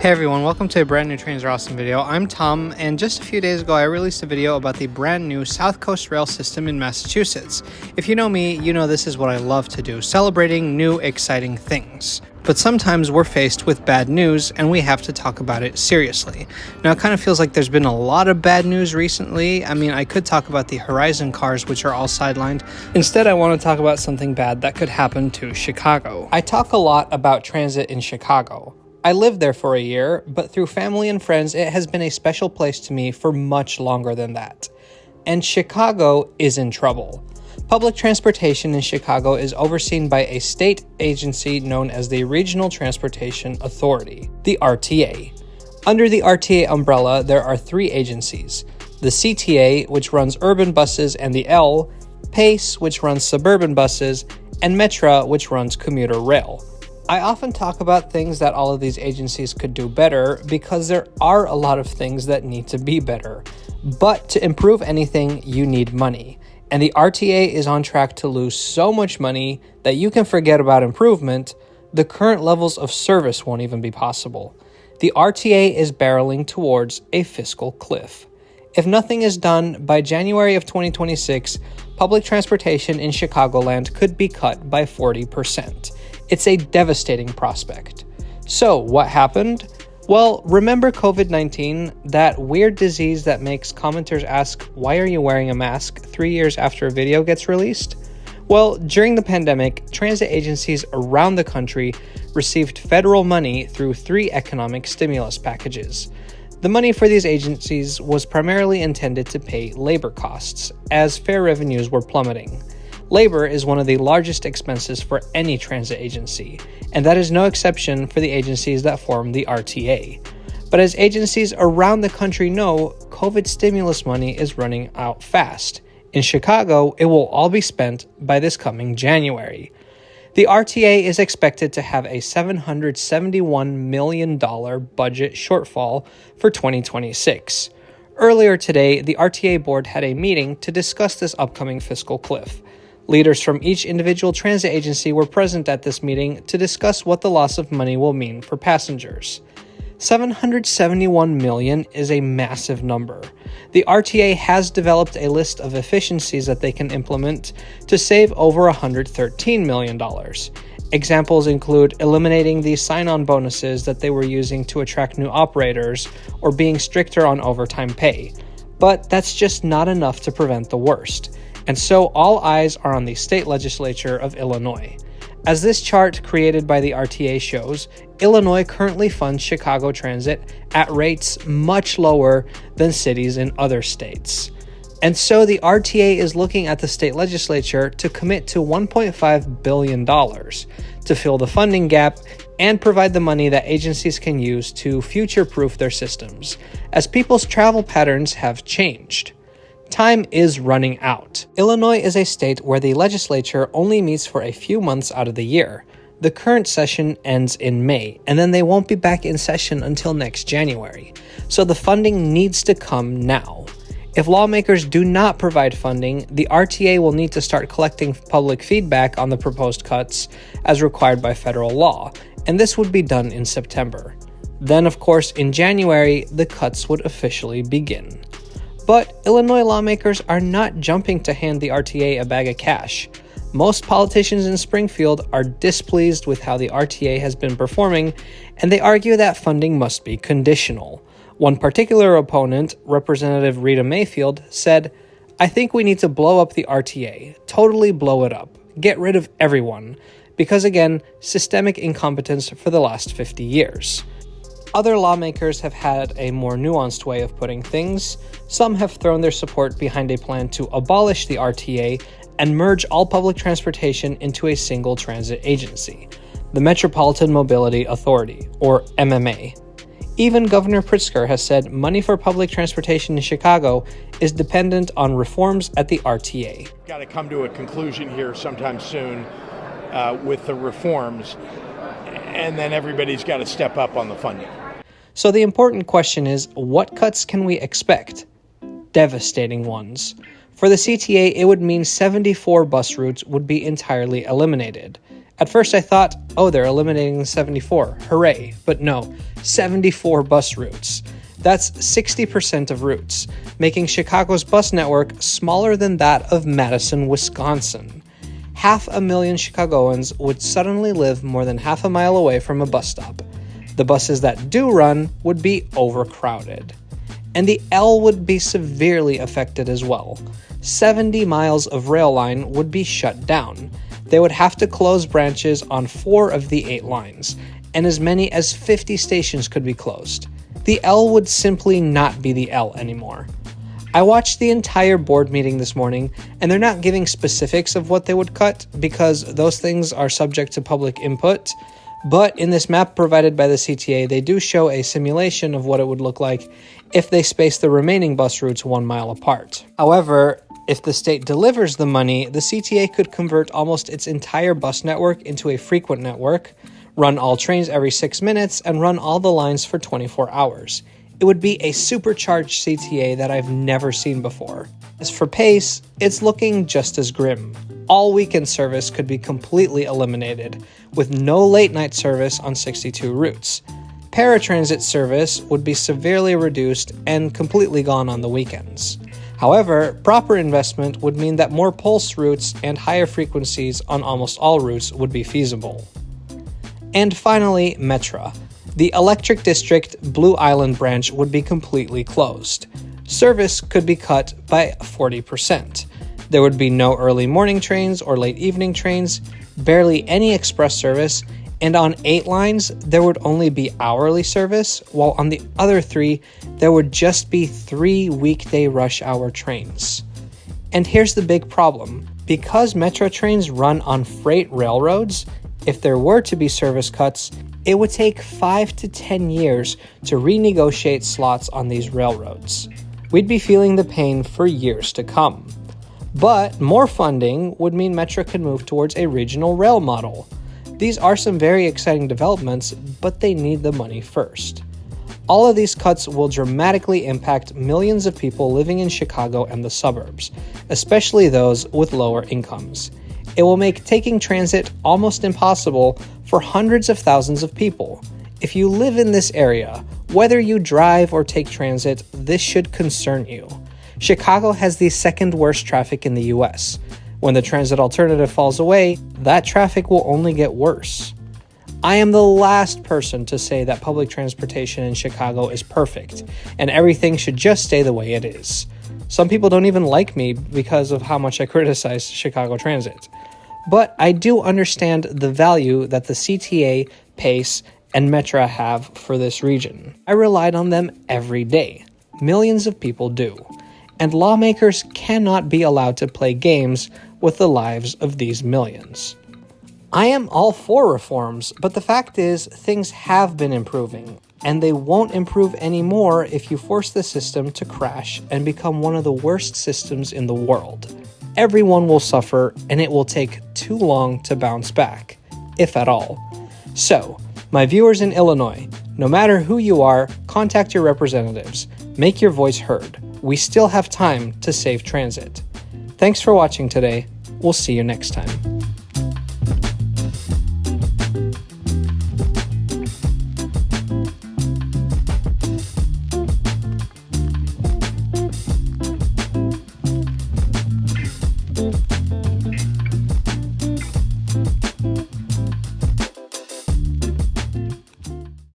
Hey everyone, welcome to a brand new Trains Are Awesome video. I'm Tom, and just a few days ago I released a video about the brand new South Coast Rail system in Massachusetts. If you know me, you know this is what I love to do, celebrating new exciting things. But sometimes we're faced with bad news and we have to talk about it seriously. Now it kind of feels like there's been a lot of bad news recently. I could talk about the Horizon cars, which are all sidelined. Instead, I want to talk about something bad that could happen to Chicago. I talk a lot about transit in Chicago. I lived there for a year, but through family and friends, it has been a special place to me for much longer than that. And Chicago is in trouble. Public transportation in Chicago is overseen by a state agency known as the Regional Transportation Authority, the RTA. Under the RTA umbrella, there are three agencies: the CTA, which runs urban buses, and the L, PACE, which runs suburban buses, and Metra, which runs commuter rail. I often talk about things that all of these agencies could do better because there are a lot of things that need to be better. But to improve anything, you need money. And the RTA is on track to lose so much money that you can forget about improvement. The current levels of service won't even be possible. The RTA is barreling towards a fiscal cliff. If nothing is done, by January of 2026, public transportation in Chicagoland could be cut by 40%. It's a devastating prospect. So, what happened? Well, remember COVID-19, that weird disease that makes commenters ask, "Why are you wearing a mask?" 3 years after a video gets released? Well, during the pandemic, transit agencies around the country received federal money through 3 economic stimulus packages. The money for these agencies was primarily intended to pay labor costs, as fare revenues were plummeting. Labor is one of the largest expenses for any transit agency, and that is no exception for the agencies that form the RTA. But as agencies around the country know, COVID stimulus money is running out fast. In Chicago, it will all be spent by this coming January. The RTA is expected to have a $771 million budget shortfall for 2026. Earlier today, the RTA board had a meeting to discuss this upcoming fiscal cliff. Leaders from each individual transit agency were present at this meeting to discuss what the loss of money will mean for passengers. $771 million is a massive number. The RTA has developed a list of efficiencies that they can implement to save over $113 million. Examples include eliminating the sign-on bonuses that they were using to attract new operators or being stricter on overtime pay. But that's just not enough to prevent the worst. And so all eyes are on the state legislature of Illinois. As this chart created by the RTA shows, Illinois currently funds Chicago Transit at rates much lower than cities in other states. And so the RTA is looking at the state legislature to commit to $1.5 billion to fill the funding gap and provide the money that agencies can use to future-proof their systems, as people's travel patterns have changed. Time is running out. Illinois is a state where the legislature only meets for a few months out of the year. The current session ends in May, and then they won't be back in session until next January. So the funding needs to come now. If lawmakers do not provide funding, the RTA will need to start collecting public feedback on the proposed cuts as required by federal law, and this would be done in September. Then, of course, in January, the cuts would officially begin. But Illinois lawmakers are not jumping to hand the RTA a bag of cash. Most politicians in Springfield are displeased with how the RTA has been performing, and they argue that funding must be conditional. One particular opponent, Representative Rita Mayfield, said, "I think we need to blow up the RTA, totally blow it up, get rid of everyone, because again, systemic incompetence for the last 50 years. Other lawmakers have had a more nuanced way of putting things. Some have thrown their support behind a plan to abolish the RTA and merge all public transportation into a single transit agency, the Metropolitan Mobility Authority, or MMA. Even Governor Pritzker has said money for public transportation in Chicago is dependent on reforms at the RTA. Got to come to a conclusion here sometime soon with the reforms, and then everybody's got to step up on the funding. So the important question is, what cuts can we expect? Devastating ones. For the CTA, it would mean 74 bus routes would be entirely eliminated. At first I thought, oh, they're eliminating 74, hooray, but no, 74 bus routes. That's 60% of routes, making Chicago's bus network smaller than that of Madison, Wisconsin. 500,000 Chicagoans would suddenly live more than half a mile away from a bus stop. The buses that do run would be overcrowded. And the L would be severely affected as well. 70 miles of rail line would be shut down. They would have to close branches on 4 of the 8 lines, and as many as 50 stations could be closed. The L would simply not be the L anymore. I watched the entire board meeting this morning, and they're not giving specifics of what they would cut because those things are subject to public input. But in this map provided by the CTA, they do show a simulation of what it would look like if they space the remaining bus routes 1 mile apart. However, if the state delivers the money, the CTA could convert almost its entire bus network into a frequent network, run all trains every 6 minutes, and run all the lines for 24 hours. It would be a supercharged CTA that I've never seen before. As for pace, it's looking just as grim. All weekend service could be completely eliminated, with no late night service on 62 routes. Paratransit service would be severely reduced and completely gone on the weekends. However, proper investment would mean that more pulse routes and higher frequencies on almost all routes would be feasible. And finally, Metra. The Electric District Blue Island branch would be completely closed. Service could be cut by 40%. There would be no early morning trains or late evening trains, barely any express service, and on 8 lines, there would only be hourly service, while on the other 3, there would just be 3 weekday rush hour trains. And here's the big problem. Because Metra trains run on freight railroads, if there were to be service cuts, it would take 5 to 10 years to renegotiate slots on these railroads. We'd be feeling the pain for years to come. But more funding would mean Metra could move towards a regional rail model. These are some very exciting developments, but they need the money first. All of these cuts will dramatically impact millions of people living in Chicago and the suburbs, especially those with lower incomes. It will make taking transit almost impossible for hundreds of thousands of people. If you live in this area, whether you drive or take transit, this should concern you. Chicago has the second worst traffic in the US. When the transit alternative falls away, that traffic will only get worse. I am the last person to say that public transportation in Chicago is perfect, and everything should just stay the way it is. Some people don't even like me because of how much I criticize Chicago transit. But I do understand the value that the CTA, PACE, and Metra have for this region. I relied on them every day. Millions of people do. And lawmakers cannot be allowed to play games with the lives of these millions. I am all for reforms, but the fact is, things have been improving, and they won't improve anymore if you force the system to crash and become one of the worst systems in the world. Everyone will suffer, and it will take too long to bounce back, if at all. So, my viewers in Illinois, no matter who you are, contact your representatives. Make your voice heard. We still have time to save transit. Thanks for watching today. We'll see you next time.